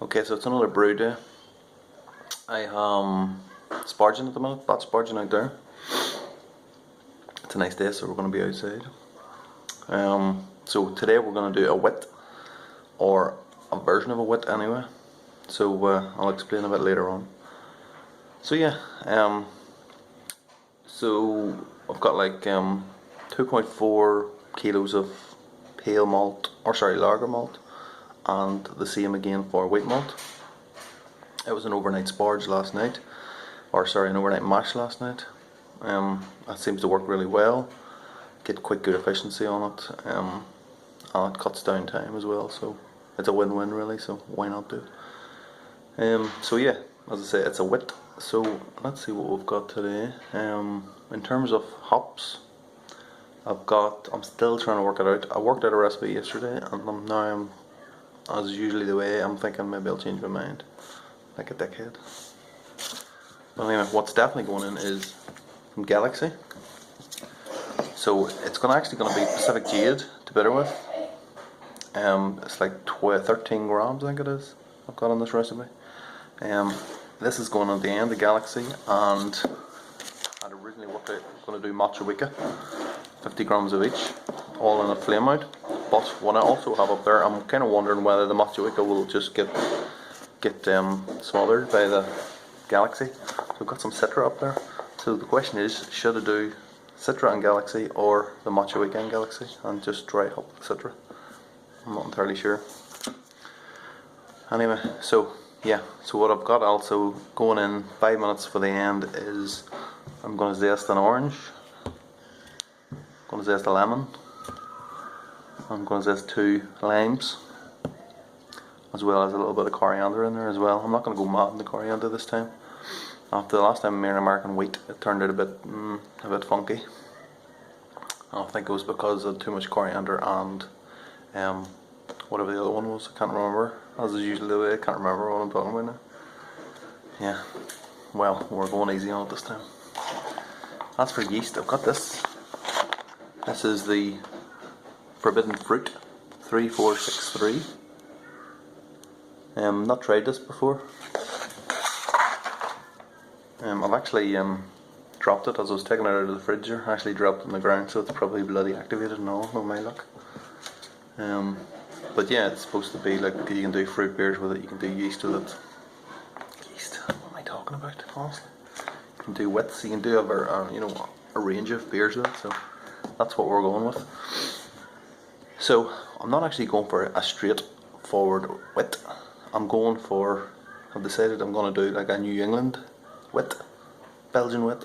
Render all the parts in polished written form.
Okay, so it's another brew day. I am sparging at the minute, batch sparging out there. It's a nice day, so we're going to be outside. So today we're going to do a wit, or a version of a wit anyway. So I'll explain a bit later on. So yeah, so I've got like 2.4 kilos of pale malt, or sorry, lager malt, and the same again for wheat malt. It was an overnight sparge last night, or sorry, an overnight mash last night. That seems to work really well. Get quite good efficiency on it, and it cuts down time as well. So it's a win-win really. So why not do it? So yeah, as I say, it's a wit. So let's see what we've got today. In terms of hops, I'm still trying to work it out. I worked out a recipe yesterday, and now as usually the way, I'm thinking maybe I'll change my mind, like a dickhead. But anyway, what's definitely going in is from Galaxy. So it's actually going to be Pacific Jade to bitter with. It's like 13 grams, I think it is, I've got on this recipe. This is going at the end, the Galaxy, and I'd originally worked out going to do matcha wika, 50 grams of each, all in a flame out. But what I also have up there, I'm kind of wondering whether the matcha wika will just get smothered by the Galaxy. So I've got some Citra up there. So the question is, should I do Citra and Galaxy, or the matcha wika and Galaxy, and just dry hop the Citra? I'm not entirely sure. Anyway, so yeah, so what I've got also going in 5 minutes for the end is I'm going to zest an orange, I'm going to zest a lemon, I'm going to zest 2 limes, as well as a little bit of coriander in there as well. I'm not going to go mad in the coriander this time. After the last time I made American wheat, it turned out a bit funky. I think it was because of too much coriander and whatever the other one was, I can't remember. As is usually the way, I can't remember what I'm talking about now. Yeah, well, we're going easy on it this time. As for yeast, I've got this. This is the Forbidden Fruit 3463. Not tried this before. I've actually dropped it as I was taking it out of the fridge. I actually dropped it on the ground, so it's probably bloody activated and all, no my luck. But yeah, it's supposed to be like, you can do fruit beers with it, you can do yeast with it. Yeast, what am I talking about, honestly? You can do wits, you can do a range of beers with it, so that's what we're going with. So, I'm not actually going for a straightforward wit. I've decided I'm going to do like a New England wit, Belgian wit.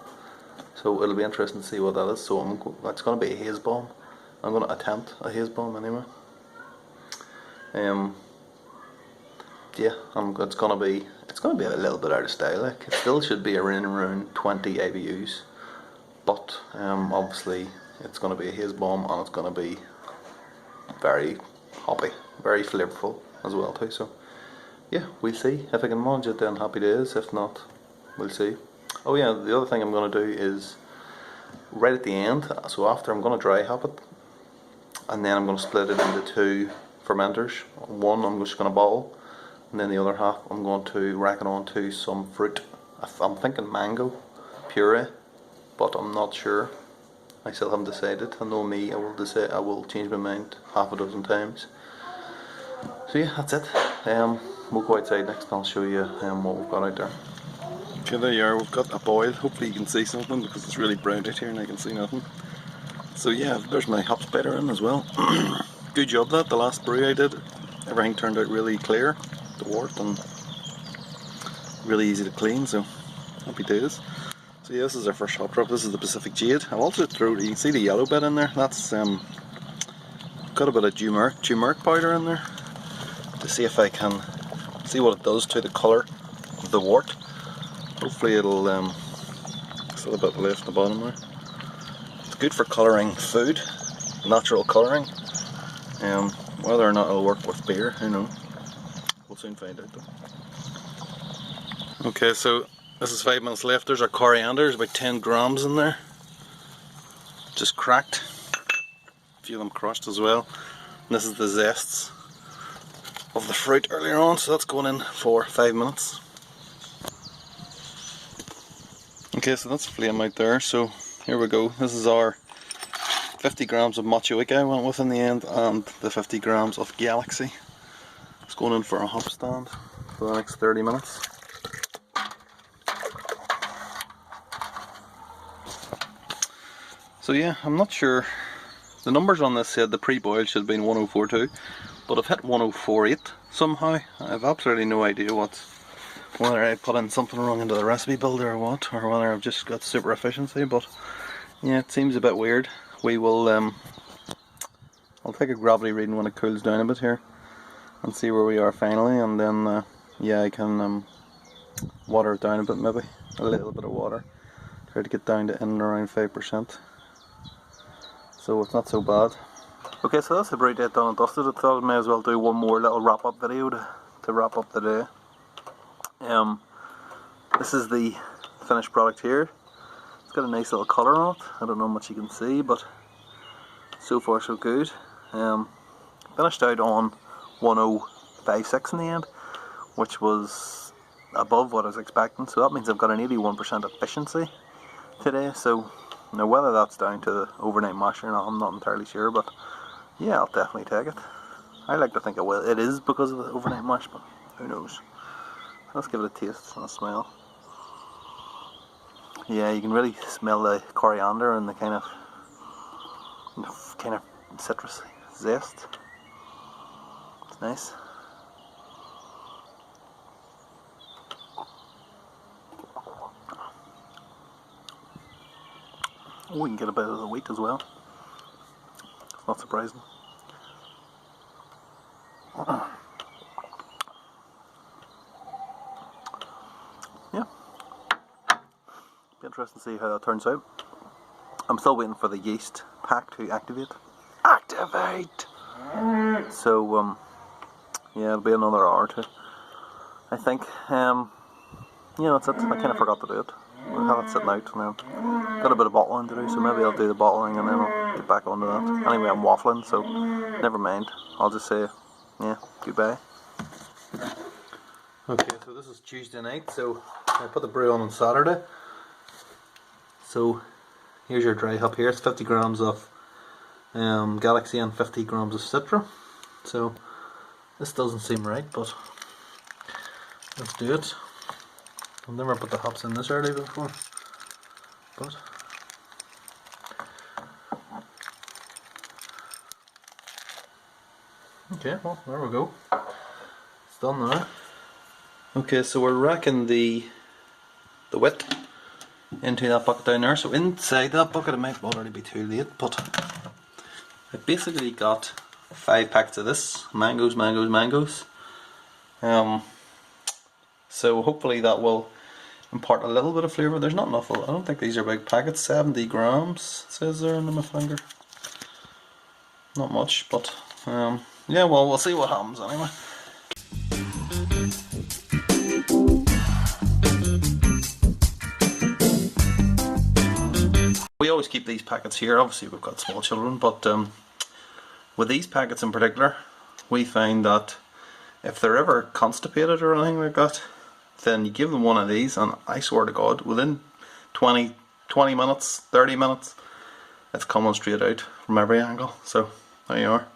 So it'll be interesting to see what that is. So it's going to be a haze bomb. I'm going to attempt a haze bomb anyway. Yeah, it's going to be a little bit out of style. Like, it still should be around 20 IBUs, but obviously it's going to be a haze bomb, and it's going to be very hoppy, very flavourful as well too. So yeah, we'll see. If I can manage it, then happy days. If not, we'll see. Oh yeah, the other thing I'm going to do is right at the end, so after I'm going to dry hop it, and then I'm going to split it into 2 fermenters. One I'm just going to bottle, and then the other half I'm going to rack it onto some fruit. I'm thinking mango puree, but I'm not sure. I still haven't decided. I know me, I will change my mind half a dozen times. So yeah, that's it. We'll go outside next and I'll show you what we've got out there. Okay, there you are, we've got a boil. Hopefully you can see something because it's really brown out here and I can see nothing. So yeah, there's my hop spider in as well. Good job that, the last brew I did. Everything turned out really clear, the wort, and really easy to clean, so happy days. So yeah, this is our first hop drop. This is the Pacific Jade. I've also thrown, you can see the yellow bit in there, that's got a bit of turmeric powder in there to see if I can see what it does to the colour of the wort. Hopefully it'll still a bit left at the bottom there. It's good for colouring food, natural colouring. Whether or not it'll work with beer, who knows. We'll soon find out though. Okay, so this is 5 minutes left. There's our coriander, there's about 10 grams in there. Just cracked. A few of them crushed as well. And this is the zests. of the fruit earlier on, so that's going in for 5 minutes. Okay, so that's flame out there, so here we go. This is our 50 grams of Machuika I went with in the end, and the 50 grams of Galaxy. It's going in for a hop stand for the next 30 minutes. So yeah, I'm not sure. The numbers on this said the pre-boil should have been 1042, but I've hit 1048 somehow. I have absolutely no idea whether I put in something wrong into the recipe builder or what, or whether I've just got super efficiency, but yeah, it seems a bit weird. We will, I'll take a gravity reading when it cools down a bit here and see where we are finally, and then yeah, I can water it down a bit, maybe a little bit of water, try to get down to in and around 5%, so it's not so bad. Okay, so that's the brew day done and dusted. I thought I may as well do one more little wrap up video to wrap up the day. This is the finished product here. It's got a nice little colour on it. I don't know how much you can see, but so far so good. Finished out on 1056 in the end, which was above what I was expecting, so that means I've got an 81% efficiency today. So now whether that's down to the overnight mash or not, I'm not entirely sure, but yeah, I'll definitely take it. I like to think it is because of the overnight mash, but who knows. Let's give it a taste and a smell. Yeah, you can really smell the coriander and the kind of citrus zest. It's nice. Oh, we can get a bit of the wheat as well. It's not surprising. Yeah. Be interesting to see how that turns out. I'm still waiting for the yeast pack to activate. Activate! So, yeah, it'll be another hour or two, I think. Yeah, that's it. I kind of forgot to do it. We'll have it sitting out, and then got a bit of bottling to do, so maybe I'll do the bottling and then I'll get back onto that. Anyway, I'm waffling, so never mind. I'll just say, yeah, goodbye. Okay, so this is Tuesday night, so I put the brew on Saturday. So here's your dry hop here. It's 50 grams of Galaxy and 50 grams of Citra. So this doesn't seem right, but let's do it. I've never put the hops in this early before, but okay, well, there we go. It's done now. Okay, so we're racking the wit into that bucket down there. So inside that bucket, it might already be too late, but I basically got 5 packets of this. Mangoes. So hopefully that will impart a little bit of flavour. There's not enough. I don't think these are big packets. 70 grams it says there on my finger. Not much, but yeah, well, we'll see what happens anyway. We always keep these packets here. Obviously we've got small children, but with these packets in particular, we find that if they're ever constipated or anything like that, then you give them one of these, and I swear to God, within 20 minutes, 30 minutes, it's coming straight out from every angle. So there you are.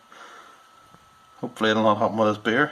Hopefully it'll not happen with this beer.